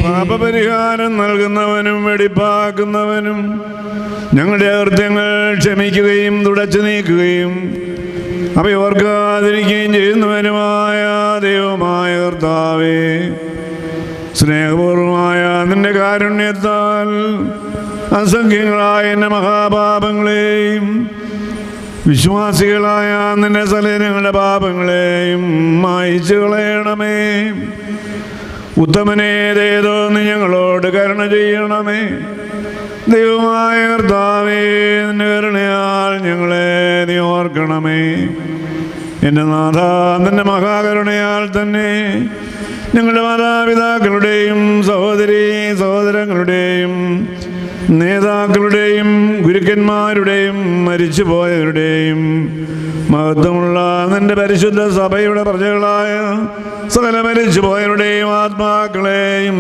പാപപരിഹാരം നൽകുന്നവനും വെടിപ്പാക്കുന്നവനും ഞങ്ങളുടെ അകൃത്യങ്ങൾ ക്ഷമിക്കുകയും തുടച്ചു നീക്കുകയും അവയോർക്കാതിരിക്കുകയും ചെയ്യുന്നവനുമായ ദൈവമായ കർത്താവേ, സ്നേഹപൂർവമായ നിന്റെ കാരുണ്യത്താൽ അസംഖ്യങ്ങളായ എൻ്റെ മഹാപാപങ്ങളെയും വിശ്വാസികളായ നിന്റെ സകലങ്ങളുടെ പാപങ്ങളെയും മായിച്ചു കളയണമേ. ഉത്തമനേ, ദയതോ നീ ഞങ്ങളോട് കരുണ ചെയ്യണമേ. ദൈവമായ കർത്താവേ, നിന്റെ കരുണയാൽ ഞങ്ങളെ നീ ഓർക്കണമേ. എൻ്റെ നാഥ, നിന്റെ മഹാകരുണയാൽ തന്നെ ഞങ്ങളുടെ മാതാപിതാക്കളുടെയും സഹോദരീ സഹോദരങ്ങളുടെയും നേതാക്കളുടെയും ഗുരുക്കന്മാരുടെയും മരിച്ചുപോയവരുടെയും മഹത്വമുള്ള നിന്റെ പരിശുദ്ധ സഭയുടെ പ്രജകളായ സകല മരിച്ചുപോയവരുടെയും ആത്മാക്കളെയും